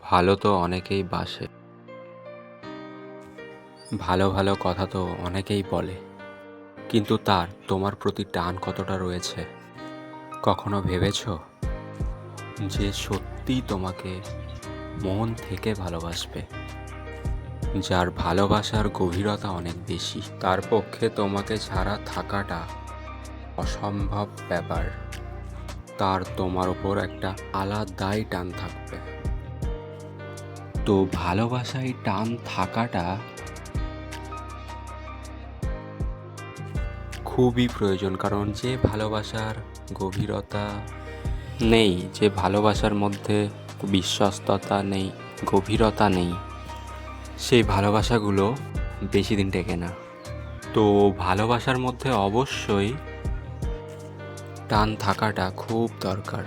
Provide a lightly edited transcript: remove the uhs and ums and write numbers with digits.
ভালো তো অনেকেই বাসে, ভালো ভালো কথা তো অনেকেই বলে, কিন্তু তার তোমার প্রতি টান কতটা রয়েছে কখনো ভেবেছো যে সত্যিই তোমাকে মন থেকে ভালোবাসবে, যার ভালোবাসার গভীরতা অনেক বেশি, তার পক্ষে তোমাকে ছাড়া থাকাটা অসম্ভব ব্যাপার। তার তোমার ওপর একটা আলাদাই টান থাকবে। তো ভালোবাসায় টান থাকাটা খুবই প্রয়োজন, কারণ যে ভালোবাসার গভীরতা নেই, যে ভালোবাসার মধ্যে বিশ্বস্ততা নেই, গভীরতা নেই, সেই ভালোবাসাগুলো বেশি দিন টেকে না। তো ভালোবাসার মধ্যে অবশ্যই টান থাকাটা খুব দরকার।